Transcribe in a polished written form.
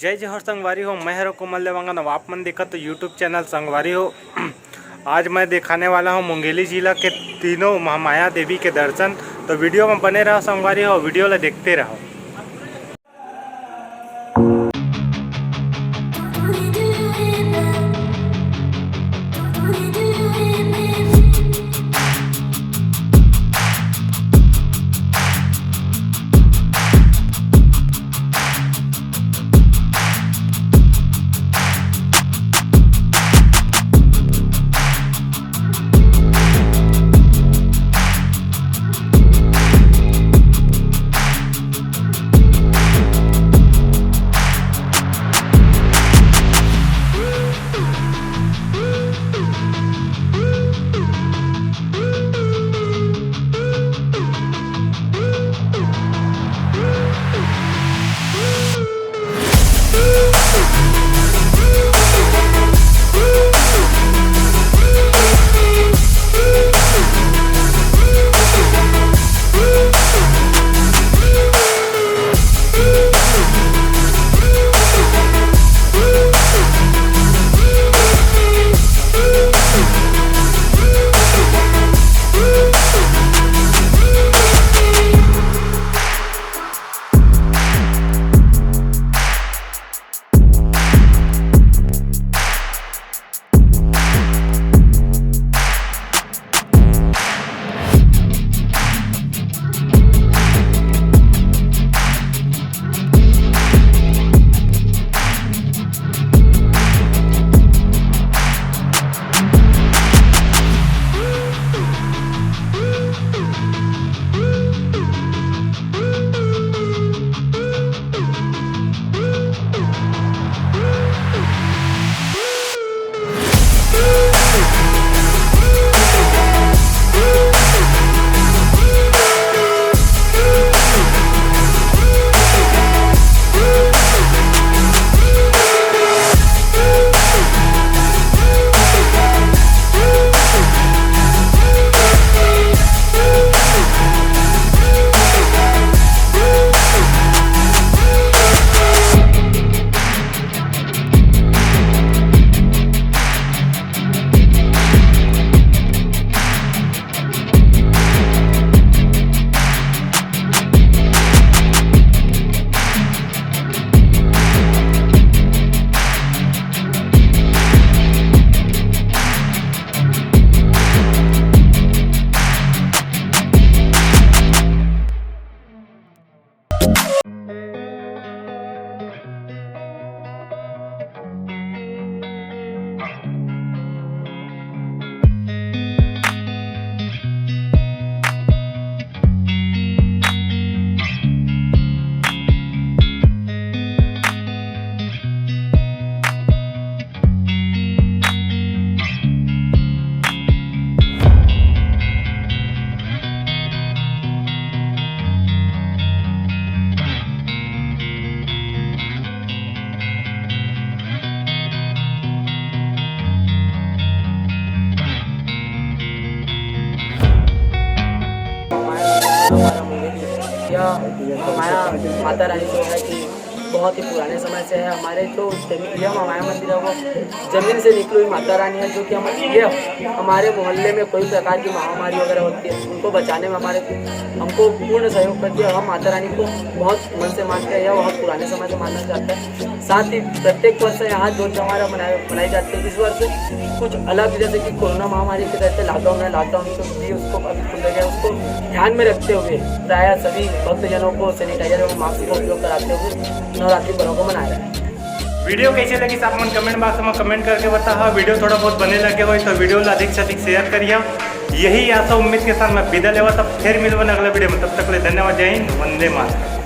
जय जय हर संगवारी हो। मैं हरो कोमल देवांगन। आप मन देखा तो यूट्यूब चैनल संगवारी हो। आज मैं दिखाने वाला हूँ मुंगेली जिला के तीनों महामाया देवी के दर्शन। तो वीडियो में बने रहो संगवारी हो, वीडियो ला देखते रहो। यह माया माता रानी जो है कि बहुत ही पुराने समय से है। हमारे जो यह माया मंदिर है वो जमीन से निकली हुई माता रानी है, जो कि हमारे मोहल्ले में कोई प्रकार की महामारी वगैरह होती है उनको बचाने में हमको पूर्ण सहयोग करती है। हम माता रानी को बहुत मन से मानते हैं। यह बहुत पुराने समय से माना जाता है। साथ ही प्रत्येक वर्ष यहाँ जो त्यौहार मनाई जाती है। इस वर्ष कुछ अलग, जैसे कि कोरोना महामारी के तहत लॉकडाउन भी उसको अभी खुल गया, उसको ध्यान में रखते हुए प्रायः सभी भक्तजनों को सैनिटाइजर एवं मास्क का उपयोग कराते हुए नवरात्रि पर्व को मनाया है। वीडियो कैसे लगी आप मन कमेंट बॉक्स में कमेंट करके बताओ। वीडियो थोड़ा बहुत बने लगे हो तो वीडियो अधिक से अधिक शेयर करिए। यही आशा उम्मीद के साथ मैं विदा लेवा। तब फिर मिलवा अगला वीडियो में। तब तक ले धन्यवाद। जय हिंद, वंदे मातरम।